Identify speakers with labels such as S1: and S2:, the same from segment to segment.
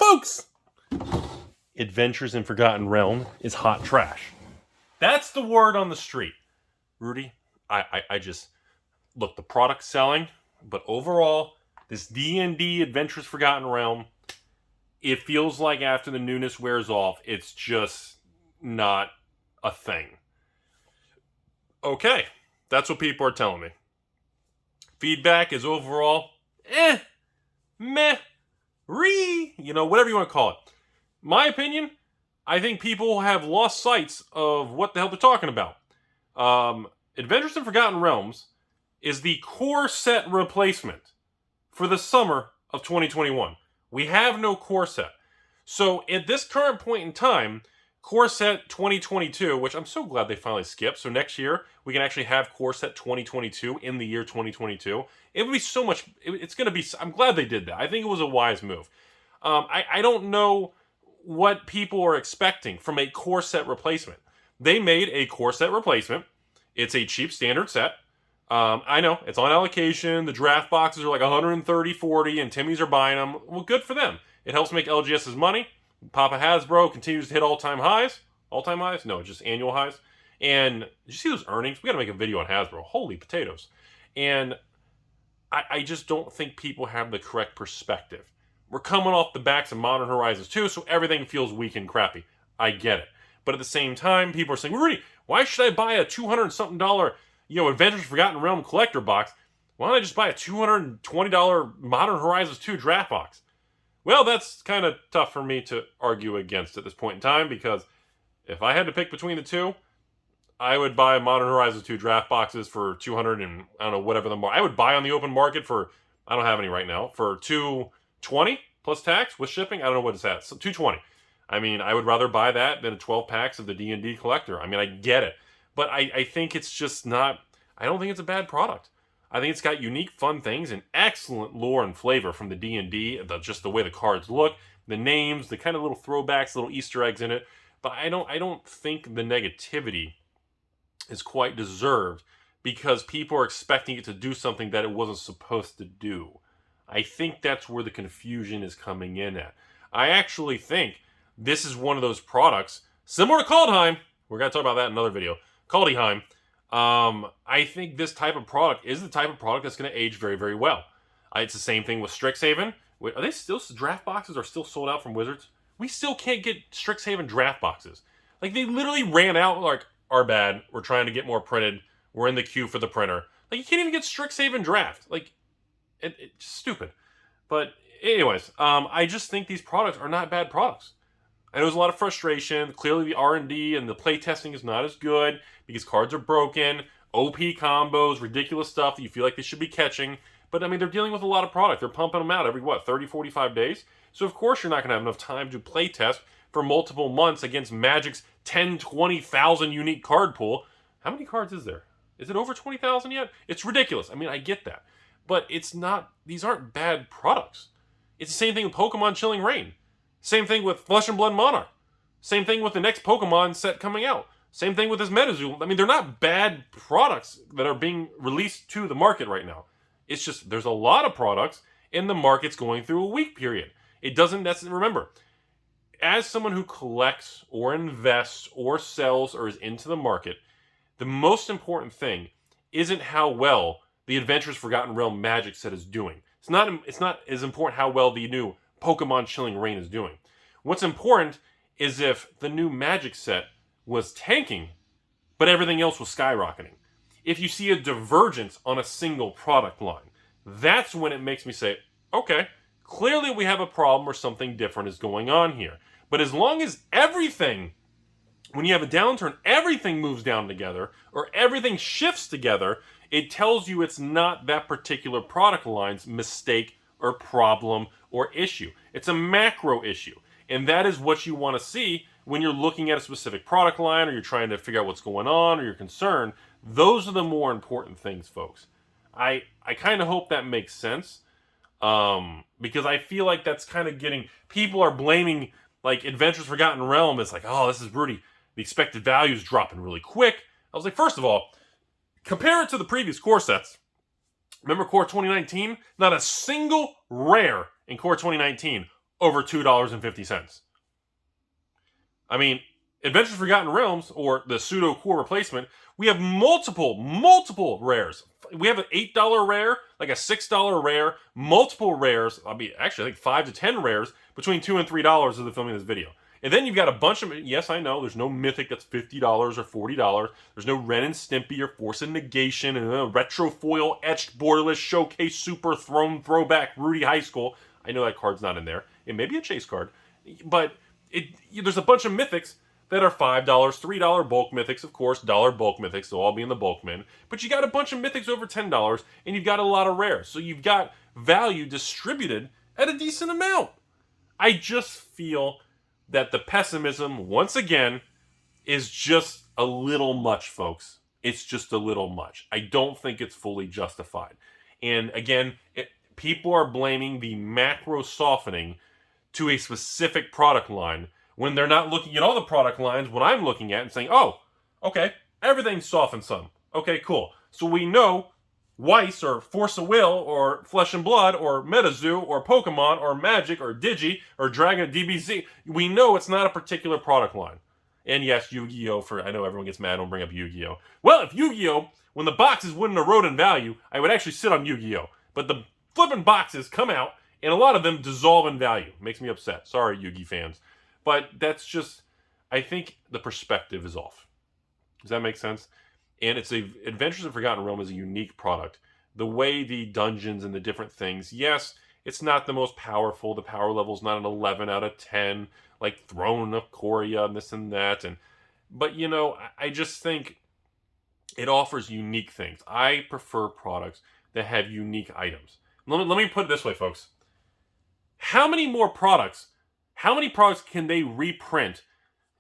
S1: Folks, Adventures in Forgotten Realm is hot trash. That's the word on the street. Rudy, I just... Look, the product's selling, but overall, this D&D Adventures Forgotten Realm, it feels like after the newness wears off, it's just not a thing. Okay, that's what people are telling me. Feedback is overall, meh, whatever you want to call it. My opinion, I think people have lost sight of what the hell they're talking about. Adventures in Forgotten Realms is the core set replacement for the summer of 2021. We have no core set. So at this current point in time, core set 2022, which I'm so glad they finally skipped. So next year, we can actually have core set 2022 in the year 2022. It would be so much, it's going to be, I'm glad they did that. I think it was a wise move. I don't know what people are expecting from a core set replacement. They made a core set replacement. It's a cheap standard set. I know, it's on allocation. The draft boxes are like 130, 40, and Timmy's are buying them. Well, good for them. It helps make LGS's money. Papa Hasbro continues to hit all-time highs. All-time highs? No, just annual highs. And did you see those earnings? We got to make a video on Hasbro. Holy potatoes. And I just don't think people have the correct perspective. We're coming off the backs of Modern Horizons 2, so everything feels weak and crappy. I get it. But at the same time, people are saying, Rudy, why should I buy a $200-something Adventures Forgotten Realm collector box? Why don't I just buy a $220 Modern Horizons 2 draft box? Well, that's kind of tough for me to argue against at this point in time, because if I had to pick between the two, I would buy Modern Horizons 2 draft boxes for 200 and I don't know, whatever the market. I would buy on the open market for, I don't have any right now, for $220 plus tax with shipping. I don't know what it's at. So $220. I mean, I would rather buy that than 12 packs of the D&D collector. I mean, I get it. But I think it's just not... I don't think it's a bad product. I think it's got unique, fun things and excellent lore and flavor from the D&D. Just the way the cards look, the names, the kind of little throwbacks, little Easter eggs in it. But I don't think the negativity is quite deserved because people are expecting it to do something that it wasn't supposed to do. I think that's where the confusion is coming in at. I actually think this is one of those products, similar to Kaldheim. We're going to talk about that in another video. Kaldheim. I think this type of product is the type of product that's going to age very, very well. It's the same thing with StrixHaven. Are they still, draft boxes are still sold out from Wizards? We still can't get StrixHaven draft boxes. Like, they literally ran out, like, our bad, we're trying to get more printed, we're in the queue for the printer. Like, you can't even get StrixHaven draft. Like, it's stupid. But anyways, I just think these products are not bad products. I know there's a lot of frustration. Clearly the R&D and the play testing is not as good because cards are broken, OP combos, ridiculous stuff that you feel like they should be catching. But, I mean, they're dealing with a lot of product. They're pumping them out every, 30, 45 days? So, of course, you're not going to have enough time to play test for multiple months against Magic's 10, 20,000 unique card pool. How many cards is there? Is it over 20,000 yet? It's ridiculous. I mean, I get that. But it's not, these aren't bad products. It's the same thing with Pokemon Chilling Reign. Same thing with Flesh and Blood Monarch. Same thing with the next Pokemon set coming out. Same thing with this MetaZoo. I mean, they're not bad products that are being released to the market right now. It's just, there's a lot of products and the market's going through a weak period. It doesn't necessarily, remember, as someone who collects or invests or sells or is into the market, the most important thing isn't how well the Adventures Forgotten Realm Magic set is doing. It's not as important how well the new Pokemon Chilling Reign is doing. What's important is if the new Magic set was tanking, but everything else was skyrocketing. If you see a divergence on a single product line, that's when it makes me say, okay, clearly we have a problem or something different is going on here. But as long as everything, when you have a downturn, everything moves down together, or everything shifts together, it tells you it's not that particular product line's mistake or problem or issue. It's a macro issue. And that is what you want to see when you're looking at a specific product line or you're trying to figure out what's going on or you're concerned. Those are the more important things, folks. I kind of hope that makes sense because I feel like that's kind of getting... People are blaming like Adventures Forgotten Realm. It's like, oh, this is Rudy. The expected value is dropping really quick. I was like, first of all, compare it to the previous core sets. Remember Core 2019? Not a single rare in Core 2019. over $2.50. I mean, Adventures of Forgotten Realms, or the pseudo core replacement, we have multiple rares. We have an $8 rare, like a $6 rare, multiple rares. Actually, I think 5 to 10 rares between $2 and $3 of the filming of this video. And then you've got a bunch of, yes, I know, there's no Mythic that's $50 or $40. There's no Ren and Stimpy or Force of Negation, and a retro foil etched borderless showcase super throne throwback Rudy High School. I know that card's not in there. It may be a chase card, but there's a bunch of Mythics that are $5, $3 bulk Mythics, of course, dollar bulk Mythics, they'll all be in the bulk bin. But you got a bunch of Mythics over $10, and you've got a lot of rares. So you've got value distributed at a decent amount. I just feel that the pessimism, once again, is just a little much, folks. It's just a little much. I don't think it's fully justified. And again, people are blaming the macro softening to a specific product line when they're not looking at all the product lines, what I'm looking at and saying, oh, okay, everything's softened some. Okay, cool. So we know Weiss or Force of Will or Flesh and Blood or MetaZoo or Pokemon or Magic or Digi or Dragon DBZ. We know it's not a particular product line. And yes, Yu-Gi-Oh! I know everyone gets mad, I don't bring up Yu-Gi-Oh! Well, if Yu-Gi-Oh! When the boxes wouldn't erode in value, I would actually sit on Yu-Gi-Oh! But the flipping boxes come out, and a lot of them dissolve in value. Makes me upset. Sorry, Yu-Gi fans. But that's just, I think the perspective is off. Does that make sense? And Adventures of Forgotten Realm is a unique product. The way the dungeons and the different things, yes, it's not the most powerful. The power level's not an 11 out of 10, like Throne of Korea and this and that. But, you know, I just think it offers unique things. I prefer products that have unique items. Let me put it this way, folks. How many products can they reprint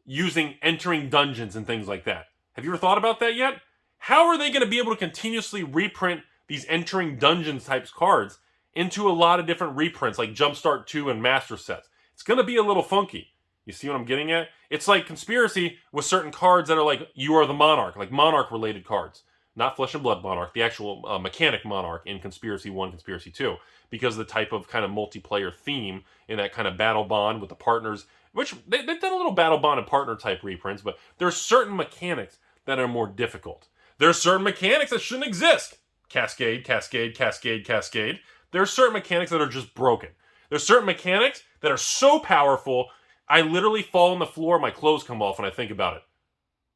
S1: using entering dungeons and things like that? Have you ever thought about that yet? How are they going to be able to continuously reprint these entering dungeons types cards into a lot of different reprints like Jumpstart 2 and Master Sets? It's going to be a little funky. You see what I'm getting at? It's like Conspiracy with certain cards that are like You Are the Monarch, like Monarch related cards. Not Flesh and Blood Monarch, the actual mechanic Monarch in Conspiracy 1, Conspiracy 2. Because of the type of kind of multiplayer theme in that kind of battle bond with the partners, which they've done a little battle bond and partner type reprints, but there are certain mechanics that are more difficult. There are certain mechanics that shouldn't exist. Cascade, cascade, cascade, cascade. There are certain mechanics that are just broken. There's certain mechanics that are so powerful, I literally fall on the floor, my clothes come off when I think about it.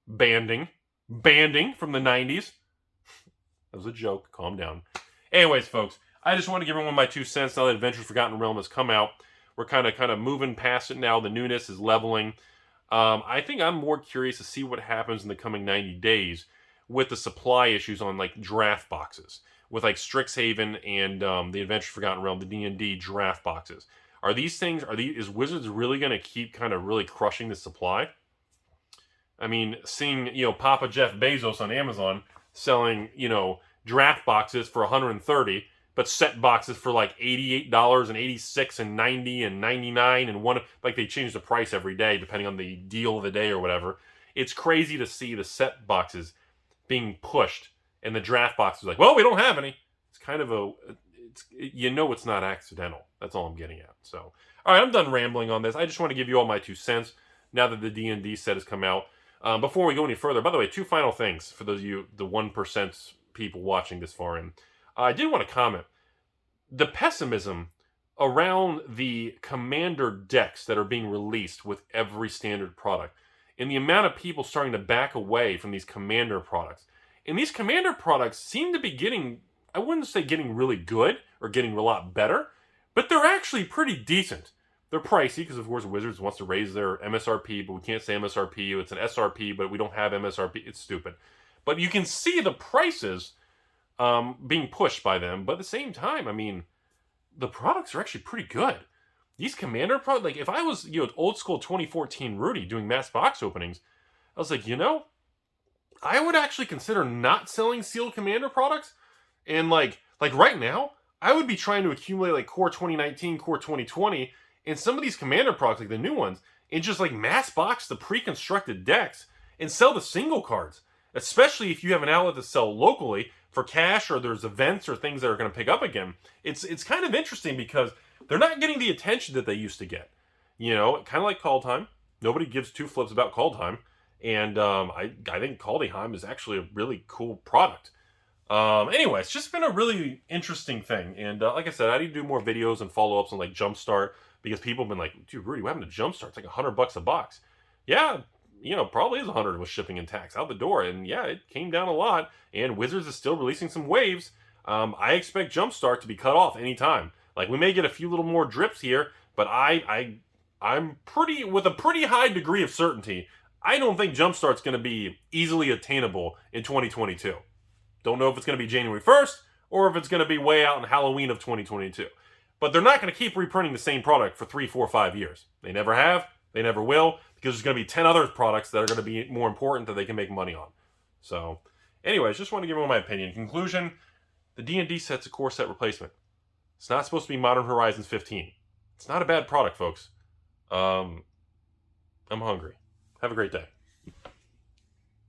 S1: Banding from the 90s. That was a joke. Calm down. Anyways, folks, I just want to give everyone my 2 cents now that Adventures of Forgotten Realm has come out. We're kind of moving past it now. The newness is leveling. I think I'm more curious to see what happens in the coming 90 days with the supply issues on like draft boxes. With like StrixHaven and the Adventures of Forgotten Realm, the D&D draft boxes. Is Wizards really going to keep kind of really crushing the supply? I mean, seeing, Papa Jeff Bezos on Amazon selling, draft boxes for $130, but set boxes for like $88 and $86 and $90 and $99 and like they change the price every day depending on the deal of the day or whatever. It's crazy to see the set boxes being pushed and the draft boxes like, well, we don't have any. It's kind of it's not accidental. That's all I'm getting at. So, all right, I'm done rambling on this. I just want to give you all my 2 cents now that the D&D set has come out. Before we go any further, by the way, 2 final things for those of you, the 1% people watching this far in. I did want to comment. The pessimism around the Commander decks that are being released with every standard product, and the amount of people starting to back away from these Commander products. And these Commander products seem to be getting, I wouldn't say getting really good or getting a lot better, but they're actually pretty decent. They're pricey because, of course, Wizards wants to raise their MSRP, but we can't say MSRP. It's an SRP, but we don't have MSRP. It's stupid. But you can see the prices being pushed by them. But at the same time, I mean, the products are actually pretty good. These Commander products, like if I was, old school 2014 Rudy doing mass box openings, I was like, I would actually consider not selling sealed Commander products. And like right now, I would be trying to accumulate like Core 2019, Core 2020, and some of these Commander products, like the new ones, and just like mass box the pre-constructed decks and sell the single cards. Especially if you have an outlet to sell locally for cash or there's events or things that are going to pick up again. It's kind of interesting because they're not getting the attention that they used to get. You know, kind of like Kaldheim. Nobody gives two flips about Kaldheim. And I think Kaldheim is actually a really cool product. Anyway, it's just been a really interesting thing. And like I said, I need to do more videos and follow-ups on like Jumpstart, because people have been like, dude, Rudy, what happened to Jumpstart? It's like $100 a box. Yeah, you know, probably is 100 with shipping and tax out the door. And yeah, it came down a lot. And Wizards is still releasing some waves. I expect Jumpstart to be cut off anytime. Like, we may get a few little more drips here, but I'm with a pretty high degree of certainty, I don't think Jumpstart's going to be easily attainable in 2022. Don't know if it's going to be January 1st or if it's going to be way out in Halloween of 2022. But they're not going to keep reprinting the same product for 3, 4, 5 years. They never have. They never will, because there's going to be 10 other products that are going to be more important that they can make money on. So, anyways, just want to give you my opinion. Conclusion, the D&D set's a core set replacement. It's not supposed to be Modern Horizons 15. It's not a bad product, folks. I'm hungry. Have a great day.